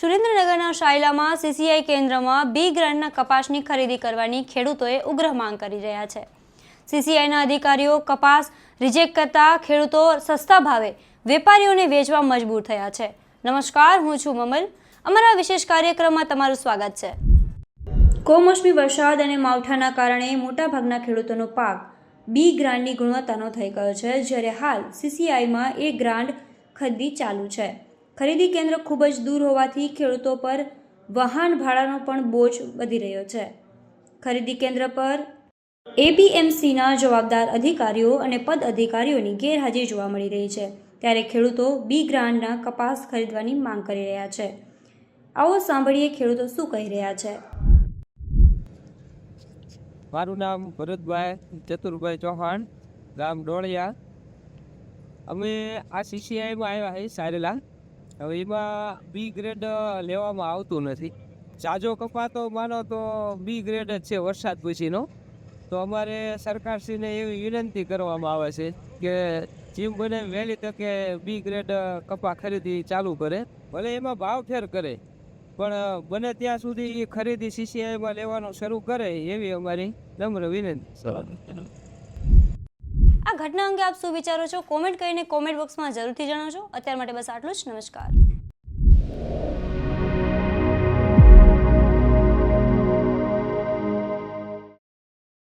સુરેન્દ્રનગરના શાયલામાં સીસીઆઈ કેન્દ્રમાં બી ગ્રાન્ડના કપાસની ખરીદી કરવાની ખેડૂતોએ ઉગ્ર માંગ કરી રહ્યા છે। સીસીઆઈના અધિકારીઓ કપાસ રિજેક્ટ કરતા ખેડૂતો સસ્તા ભાવે વેપારીઓને વેચવા મજબૂર થયા છે। નમસ્કાર, હું છું મમલ। અમારા વિશેષ કાર્યક્રમમાં તમારું સ્વાગત છે। કમોસમી વરસાદ અને માવઠાના કારણે મોટાભાગના ખેડૂતોનો પાક બી ગ્રાન્ડની ગુણવત્તાનો થઈ ગયો છે, જ્યારે હાલ સીસીઆઈમાં એ ગ્રાન્ડ ખરીદી ચાલુ છે। ખરીદી કેન્દ્ર ખૂબ જ દૂર હોવાથી ખેડૂતો પર વાહન ભાડાનો પણ બોજ વધી રહ્યો છે। ખરીદી કેન્દ્ર પર એપીએમસીના જવાબદાર અધિકારીઓ અને પદ અધિકારીઓની ગેરહાજરી જોવા મળી રહી છે, ત્યારે ખેડૂતો બી ગ્રાન્ડના કપાસ ખરીદવાની માંગ કરી રહ્યા છે। આવો સાંભળીએ ખેડૂતો શું કહી રહ્યા છે। મારું નામ ભરતભાઈ ચતુરભાઈ ચૌહાણ, ગામ ડોળિયા। અમે આ સીસીઆઈમાં આવ્યા છીએ સારેલા। હવે એમાં બી ગ્રેડ લેવામાં આવતું નથી। જાજો કપા તો માનો તો બી ગ્રેડ જ છે વરસાદ પછીનો। તો અમારે સરકારશ્રીને એવી વિનંતી કરવામાં આવે છે કે જેમ બને વહેલી તકે બી ગ્રેડ કપા ખરીદી ચાલુ કરે, ભલે એમાં ભાવ ફેર કરે, પણ બને ત્યાં સુધી એ ખરીદી સીસીઆઈમાં લેવાનું શરૂ કરે એવી અમારી નમ્ર વિનંતી। આ ઘટના અંગે આપ શું વિચારો છો? કોમેન્ટ કરીને કોમેન્ટ બોક્સમાં જરૂરથી જણાવજો। અત્યાર માટે બસ આટલું જ। નમસ્કાર।